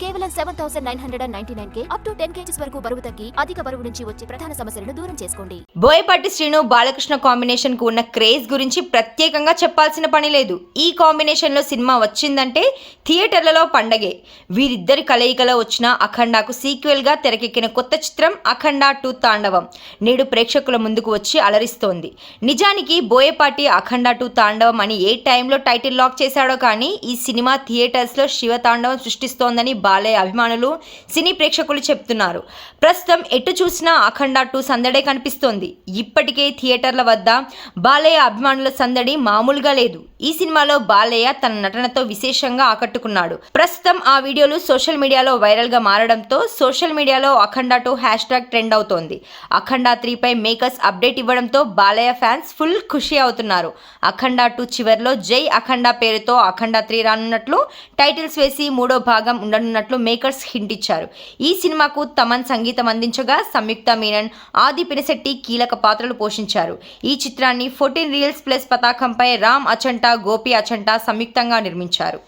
కేవలం 7,999 up to 10 kgs వరకు బరువు తగ్గి అధిక బరువు నుంచి వచ్చే ప్రధాన సమస్యలను దూరం చేసుకోండి. బోయపాటి శ్రీను బాలకృష్ణ కాంబినేషన్ కు ఉన్న క్రేజ్ గురించి ప్రత్యేకంగా చెప్పాల్సిన పని లేదు. ఈ కాంబినేషన్ లో సినిమా వచ్చిందంటే థియేటర్లలో పండగే. వీరిద్దరి కలయికలో వచ్చిన అఖండాకు సీక్వెల్ గా తెరకెక్కిన కొత్త చిత్రం అఖండ 2 తాండవం నేడు ప్రేక్షకుల ముందుకు వచ్చి అలరిస్తోంది. నిజానికి బోయపాటి అఖండ 2 తాండవం అని ఏ టైంలో టైటిల్ లాక్ చేశాడో కానీ ఈ సినిమా థియేటర్స్ లో శివ తాండవం సృష్టిస్తోందని బాలయ్య అభిమానులు సినీ ప్రేక్షకులు చెప్తున్నారు. ప్రస్తుతం ఎటు చూసినా అఖండ 2 సందడే కనిపిస్తోంది. ఇప్పటికే థియేటర్ల వద్ద బాలయ్య అభిమానుల సందడి మామూలుగా లేదు. ఈ సినిమాలో బాలయ్య తన నటనతో విశేషంగా ఆకట్టుకున్నాడు. ప్రస్తుతం ఆ వీడియోలు సోషల్ మీడియాలో వైరల్ గా మారడంతో సోషల్ మీడియాలో అఖండ 2 హ్యాష్ట్యాగ్ ట్రెండ్ అవుతోంది. అఖండ 3 పై మేకర్స్ అప్డేట్ ఇవ్వడంతో బాలయ్య ఫ్యాన్స్ ఫుల్ ఖుషి అవుతున్నారు. అఖండ 2 చివర్లో జై అఖండ పేరుతో అఖండ 3 రానున్నట్లు టైటిల్స్ వేసి 3వ భాగం ఉండనున్నట్లు మేకర్స్ హింట్ ఇచ్చారు. ఈ సినిమాకు తమన్ సంగీతం అందించగా సంయుక్త మీనన్, ఆది పినిశెట్టి కీలక పాత్రలు పోషించారు. ఈ చిత్రాన్ని 14 రీల్స్ ప్లస్ పతాకంపై రామ్ అచంటా, గోపి అచంటా సంయుక్తంగా నిర్మించారు.